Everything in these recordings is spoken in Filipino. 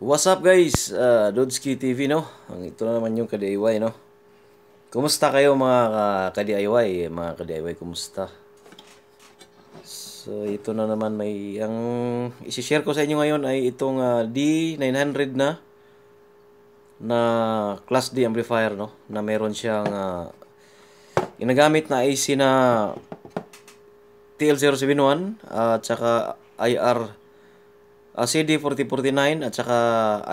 What's up guys? Dodski TV no? Ito na naman yung ka-DIY no? Kumusta kayo mga ka-DIY? Mga ka-DIY, kumusta? So ito na naman ang isi-share ko sa inyo ngayon ay itong D900 na Class D amplifier no? Na meron siyang ginagamit na AC na TL071 at saka IR CD4049 at saka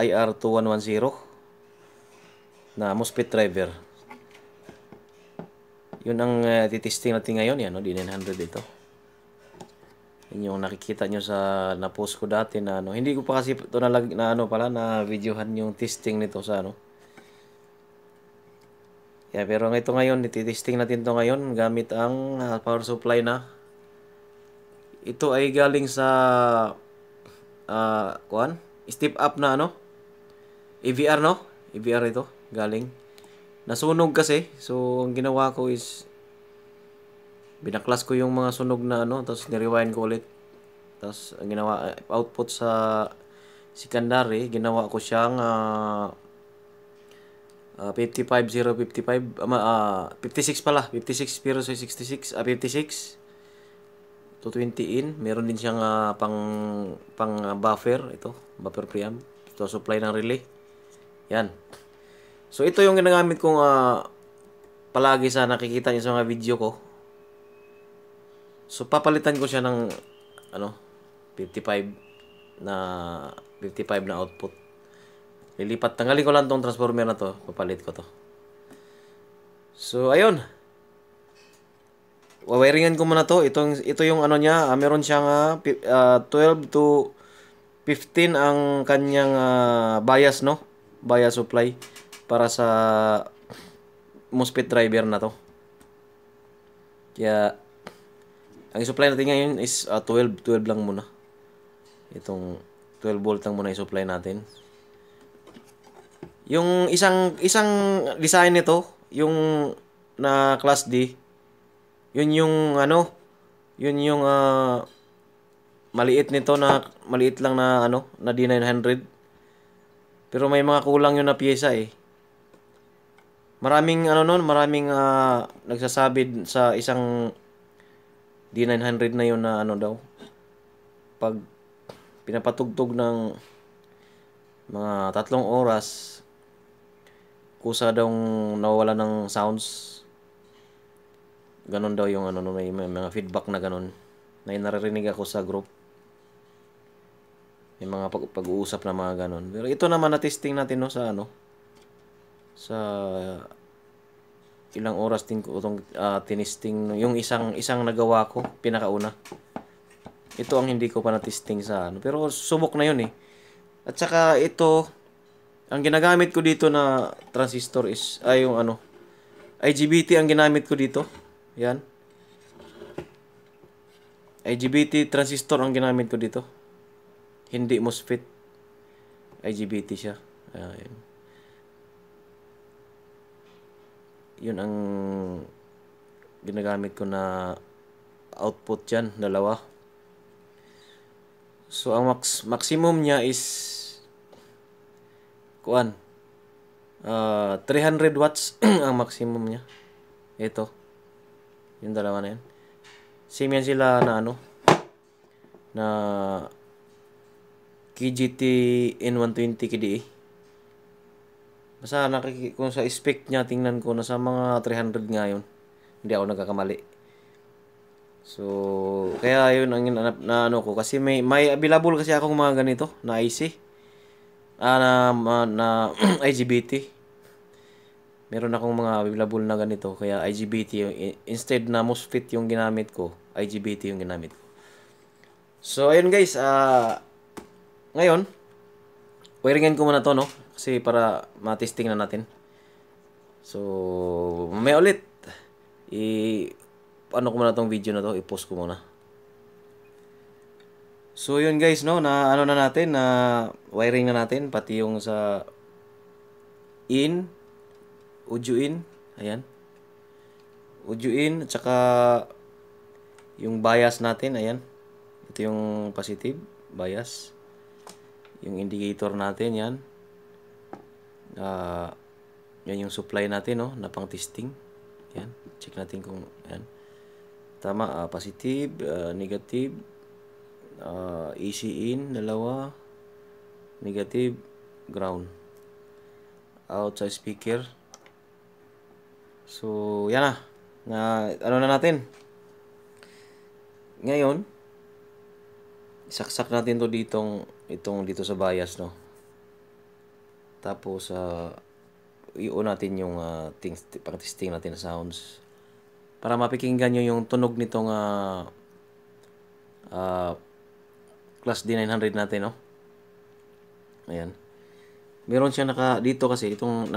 IR2110 na MOSFET driver. Yun ang titesting natin ngayon, yan no, D900 ito. Yun yung nakikita nyo sa na-post ko dati na ano. Hindi ko pa kasi ito na videohan yung testing nito sa ano. Yeah, pero ito ngayon, titesting natin to ngayon gamit ang power supply na. Ito ay galing sa step up na ano, EVR no? EVR ito, galing. Nasunog kasi, so ang ginawa ko is binaklas ko yung mga sunog na ano, tapos ni-rewind ko ulit. Tapos ang ginawa, output sa secondary, ginawa ko siyang 55055 56 pala, 56 pero sa 66 56 220 in. Meron din siyang pang buffer, ito, buffer preamp. Ito supply ng relay. Yan. So ito yung ginagamit kong palagi sa nakikita niyo sa mga video ko. So papalitan ko siya ng ano 55 na output. Tanggalin ko lang tong transformer na to, papalit ko to. So ayun. Wawiringan ko muna to. Ito yung ano niya, meron siyang 12 to 15 ang kanyang bias no, bias supply para sa MOSFET driver na to. Kaya ang supply natin ngayon is 12 lang muna. Itong 12 volt lang muna i-supply natin. Yung isang design nito, yung na Class D, yun yung ano, yun yung maliit nito na maliit lang na ano, na D900. Pero may mga kulang yun na piyesa eh. Maraming nagsasabi sa isang D900 na yun na ano daw, pag pinapatugtog ng mga 3 oras, kusa daw nawawala ng sounds. Ganon daw yung ano, may mga feedback na ganon na naririnig ako sa group. May mga pag-uusap na mga ganon. Pero ito naman na testing natin no, sa ano, sa ilang oras din ko itong tinisting yung isang nagawa ko pinakauna. Ito ang hindi ko pa na-testing sa ano, pero subok na yun eh. At saka ito, ang ginagamit ko dito na transistor is yung ano, IGBT ang ginamit ko dito. Yan. IGBT transistor ang ginamit ko dito. Hindi MOSFET. IGBT siya. Ayan. Yun ang ginagamit ko na output dyan, dalawa. So ang maximum niya is 300 watts ang maximum niya. Ito. Yung dalawa na yan. Same yan sila na ano, na KGT N120 KDE. Basta kung sa spec niya, tingnan ko, nasa mga 300 nga yun. Hindi ako nagkakamali. So, kaya yun ang na ano ko. Kasi may available kasi akong mga ganito na IC. Na IGBT. Meron akong mga available na ganito. Kaya IGBT, instead na MOSFET yung ginamit ko, IGBT yung ginamit ko. So, ayun guys. Ngayon, wiringin ko muna to no. Kasi para matesting na natin. So, may ulit. Ano ko muna tong video na to. I-post ko muna. So, yun guys no. Na ano na natin. Na wiring na natin. Pati yung sa audio in, ayan. Audio in, at saka yung bias natin, ayan. Ito yung positive bias. Yung indicator natin, yan. Yan yung supply natin, no, na pang testing. Yan, check natin kung yan. Tama, positive, negative, AC in, dalawa, negative, ground. Out sa speaker. So, yan na. Ano na natin? Ngayon, saksak natin to dito sa bias, no. Tapos, i-on natin yung pang-testing natin na sounds. Para mapikinggan nyo yung tunog nitong Class D900 natin, no. Ayan. Meron siya dito kasi itong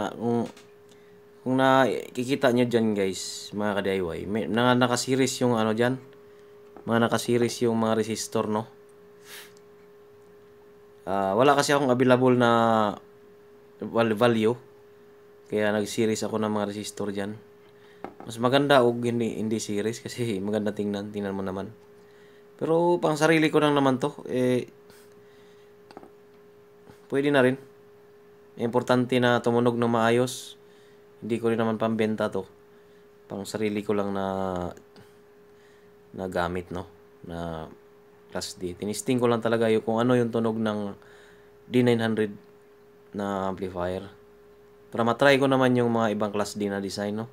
kung nakikita nyo dyan, guys, mga ka-DIY, may naka-series yung ano dyan. Mga naka-series yung mga resistor, no. Wala kasi akong available na value. Kaya nag-series ako ng mga resistor dyan. Mas maganda og hindi series kasi maganda tingnan mo naman. Pero pang sarili ko lang naman to, pwede na rin. Importante na tumunog na maayos. Hindi ko rin naman pambenta to. Pang sarili ko lang na gamit, no, na Class D. Tinisting ko lang talaga yung kung ano yung tunog ng D900 na amplifier. Para matry ko naman yung mga ibang Class D na design, no.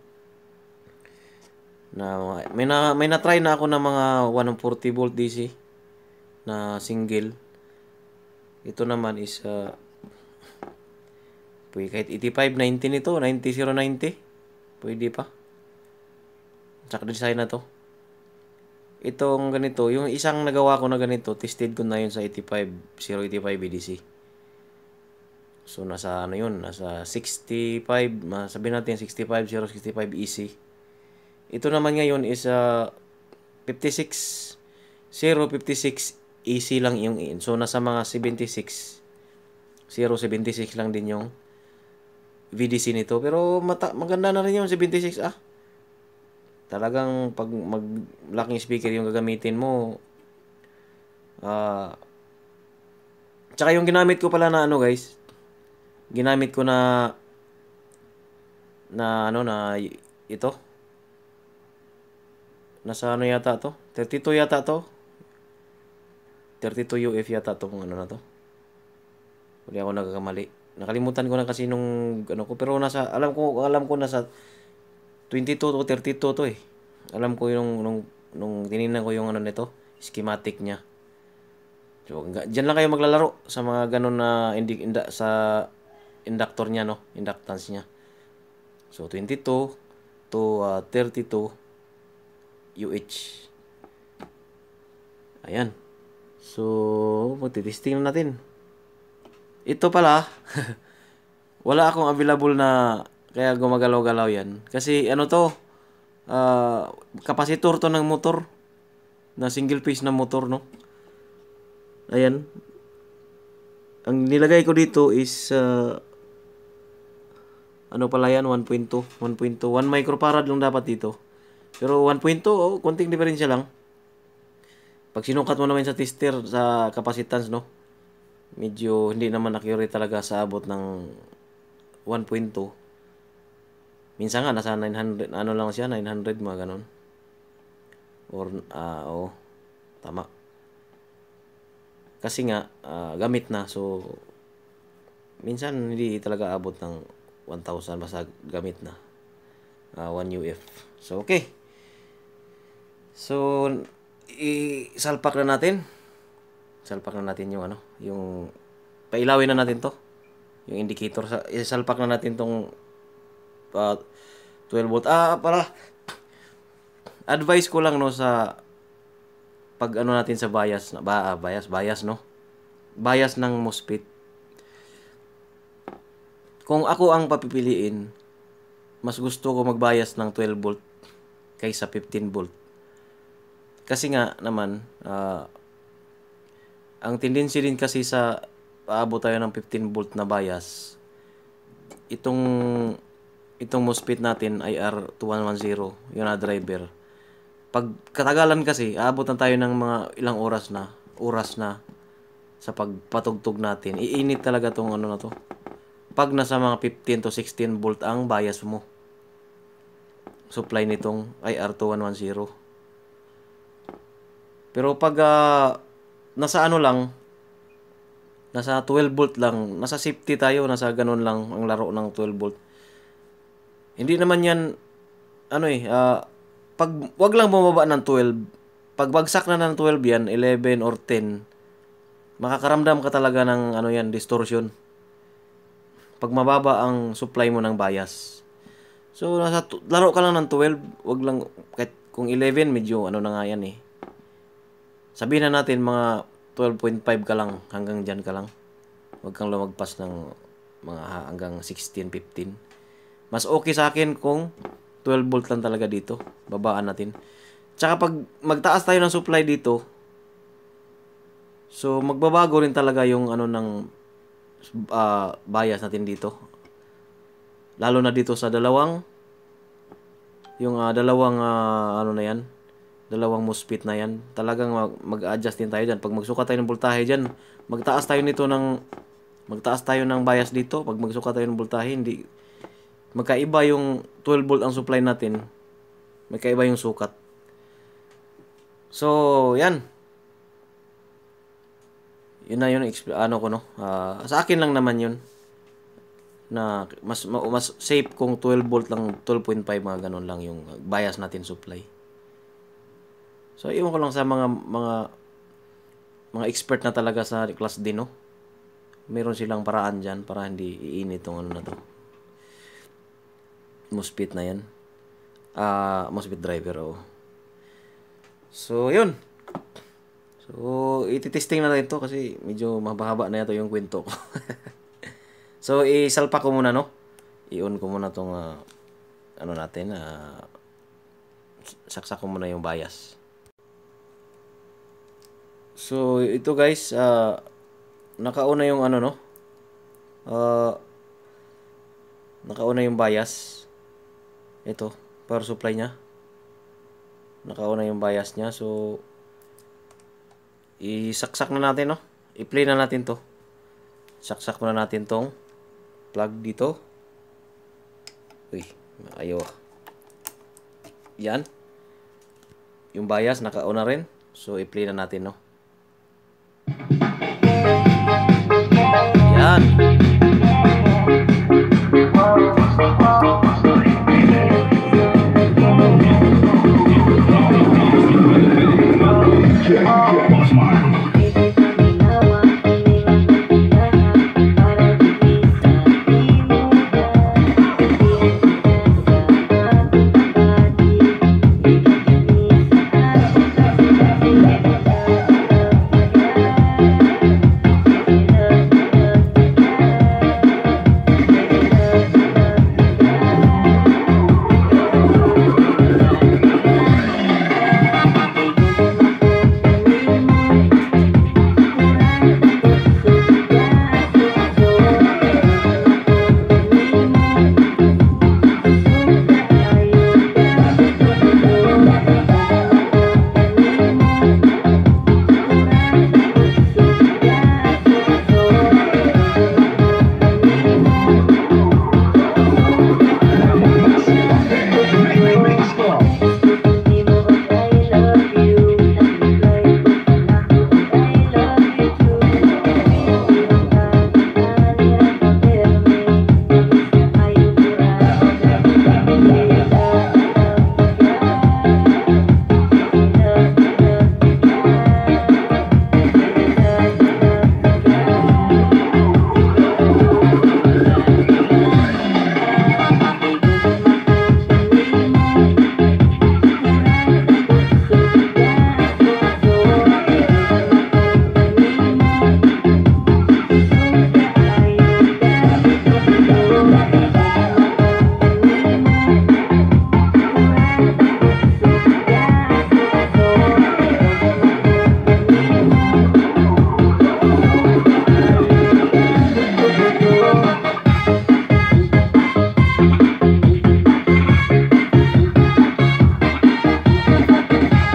May na-try na ako ng mga 140 volt DC na single. Ito naman is pwede kahit 8590 nito, 90090. Pwede pa. Tsaka design na to. Itong ganito, yung isang nagawa ko na ganito, tested ko na yun sa 085 BDC. So nasa ano yun, nasa 65, sabihin natin 65 EC. Ito naman ngayon is 56 EC lang yung in. So nasa mga 76 lang din yung VDC nito. Pero maganda na rin yung 76 Talagang pag malaking speaker yung gagamitin mo. Tsaka yung ginamit ko pala na ano, guys. Ginamit ko na ito. Nasa ano yata to? 32 yata to. 32 UF yata to kung ano na to. Hindi ako nagkakamali. Nakalimutan ko na kasi nung ano ko, pero alam ko nasa 22 to 32 to eh. Alam ko yung nung tinignan ko yung ano nito, schematic niya. So, diyan lang kayo maglalaro sa mga ganun na sa inductor niya, no, inductance niya. So 22 to 32 UH. Ayan. So, magtitesting na natin. Ito pala, wala akong available na kaya gumagalaw-galaw yan. Kasi ano to, kapasitor to ng motor. Na single phase na motor, no. Ayan. Ang nilagay ko dito is ano pala yan, 1.2. 1 microfarad lang dapat dito. Pero 1.2, konting diferensya lang. Pag sinukat mo naman sa tester sa capacitance, no, medyo hindi naman accurate talaga sa abot ng 1.2. Minsan nga nasa 900, ano lang siya, 900 mga ganon. Or tama. Kasi nga gamit na, so minsan hindi talaga abot ng 1,000 basta gamit na. 1 UF. So okay. So isalpak na natin. Salpak na natin yung yung pailawin na natin to. Yung indicator, isalpak na natin tong 12 volt. Para advice ko lang, no, sa pag ano natin sa bias no. Bias ng MOSFET. Kung ako ang papipiliin, mas gusto ko magbias ng 12 volt kaysa 15 volt. Kasi nga naman, ang tendency din kasi sa paabot tayo ng 15 volt na bias, itong MOSFET natin IR2110, yung na driver. Pag katagalan kasi, aabot na tayo ng mga ilang oras na sa pagpatugtog natin, iinit talaga tong ano na to. Pag nasa mga 15 to 16 volt ang bias mo, supply nitong IR2110. Pero pag nasa ano lang, nasa 12 volt lang, nasa safety tayo, nasa ganun lang ang laro ng 12 volt. Hindi naman yan, ano pag wag lang bumaba ng 12, pag bagsak na ng 12 yan, 11 or 10, makakaramdam ka talaga ng ano yan, distortion. Pag mababa ang supply mo ng bias. So, laro ka lang ng 12, wag lang, kahit kung 11, medyo ano na nga yan eh. Sabihin na natin mga 12.5 ka lang, hanggang dyan ka lang. Wag kang lumagpas ng mga hanggang 16, 15. Mas okay sa akin kung 12 volt lang talaga dito. Babaan natin. Tsaka pag magtaas tayo ng supply dito, so magbabago rin talaga yung ano ng bias natin dito. Lalo na dito sa dalawang ano na yan, dalawang MOSFET na yan. Talagang mag-adjust din tayo dyan. Pag magsukat tayo ng voltahe dyan, magtaas tayo ng bias dito. Pag magsukat tayo ng voltahe, hindi magkaiba yung 12 volt ang supply natin. Magkaiba yung sukat. So, yan. Yun na yun, ano ko no. Sa akin lang naman yun. Na mas safe kung 12 volt lang, 12.5 mga ganun lang yung bias natin supply. So, iwan ko lang sa mga expert na talaga sa class D, no? Meron silang paraan dyan para hindi iinit tong ano na to. MOSFET na yan. MOSFET driver, oh. So, yun. So, ititesting na natin to kasi medyo mahaba na ito yung kwento ko. So, isalpa ko muna, no? I-on ko muna tong ano natin, saksak ko muna yung bias. So, ito guys, nakauna yung ano, no? Nakauna yung bias. Ito, power supply niya. Nakauna yung bias niya. So, isaksak na natin, no? I-play na natin to. Saksak muna natin tong plug dito. Uy, ayaw. Yan. Yung bias nakauna rin. So, i-play na natin, no? Yan.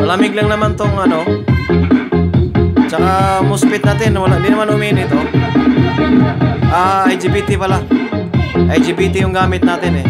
Malamig lang naman tong ano. Tsaka MOSFET natin, wala, hindi naman uminit, oh. IGBT pala. IGBT yung gamit natin eh.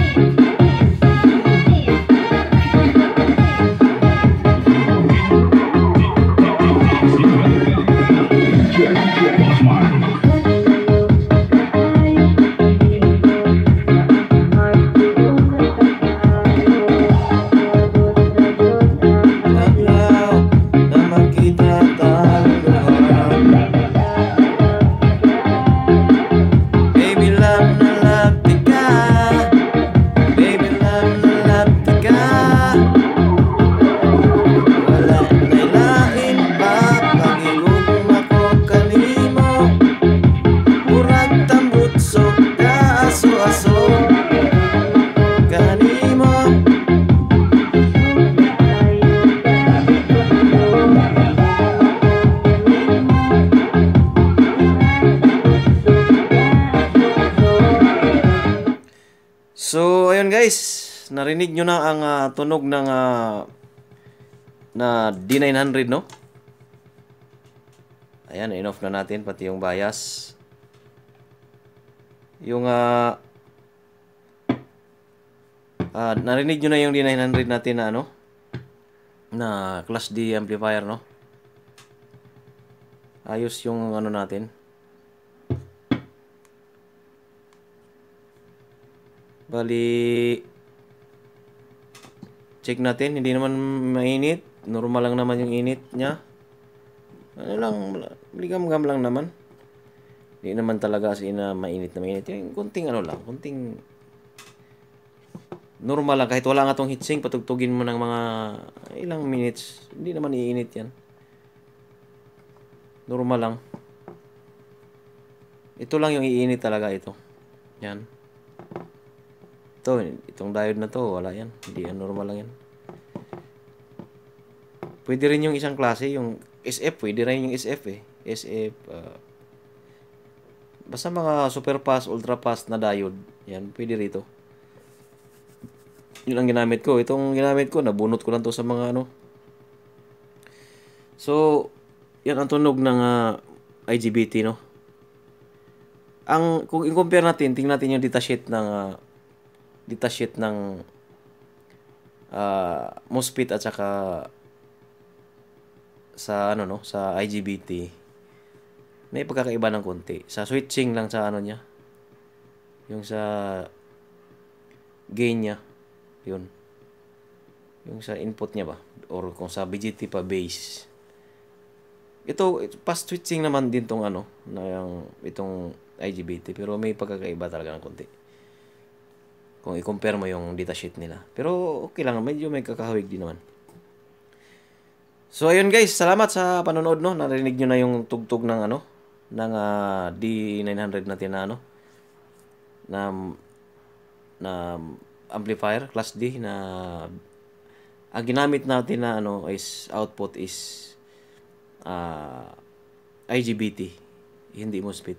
So, ayun guys, narinig nyo na ang tunog ng na D900, no? Ayan, in-off na natin, pati yung bias. Yung, narinig nyo na yung D900 natin na, ano? Na Class D amplifier, no? Ayos yung, ano natin. Bali, check natin, hindi naman mainit, normal lang naman yung init niya. Ano lang, ligam-gam lang naman. Hindi naman talaga as in mainit na mainit. Yung kunting ano lang, kunting normal lang, kahit wala nga tong heatsink, patugtugin mo ng mga ilang minutes, hindi naman iinit yan. Normal lang. Ito lang yung iinit talaga ito. Yan. Itong diode na to, wala yan. Hindi yan, normal lang yan. Pwede rin yung isang klase, yung SF, pwede rin yung SF eh. SF, basta mga super fast, ultra fast na diode, yan, pwede rito. Yun ang ginamit ko. Itong ginamit ko, nabunot ko lang to sa mga ano. So, yan ang tunog ng IGBT, no? Kung i-compare natin, tingnan natin yung datasheet ng MOSFET at saka sa ano, no, sa IGBT. May pagkakaiba ng konti. Sa switching lang sa ano niya. Yung sa gain niya. Yun. Yung sa input niya ba? Or kung sa BGT pa base. Ito fast switching naman din tong ano, na yung itong IGBT, pero may pagkakaiba talaga ng konti. Kung i-compare mo yung datasheet nila. Pero okay lang, medyo may kakahawig din naman. So ayun guys, salamat sa panonood, no. Narinig nyo na yung tugtog ng ano, ng D900 natin na ano, na amplifier class D na ang ginamit natin na ano is output is IGBT, hindi MOSFET.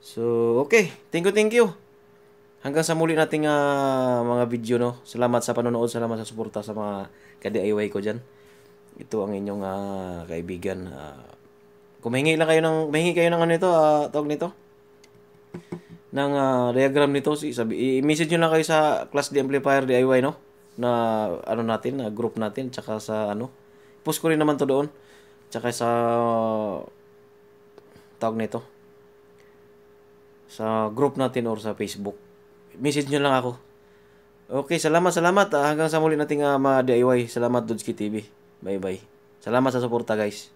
So okay, thank you. Hanggang sa muli nating mga video, no. Salamat sa panonood, salamat sa suporta sa mga ka-DIY ko diyan. Ito ang inyong kaibigan. Kung mahingi kayo ng ano nito, tawag nito, ng diagram nito, i-message nyo lang kayo sa Class D Amplifier DIY, no, na ano natin, na group natin, tsaka sa ano, post ko rin naman to doon, tsaka sa tawag nito, sa group natin or sa Facebook. Message nyo lang ako. Okay, salamat. Hanggang sa muli nating mga DIY. Salamat, Dudski TV. Bye-bye. Salamat sa suporta, guys.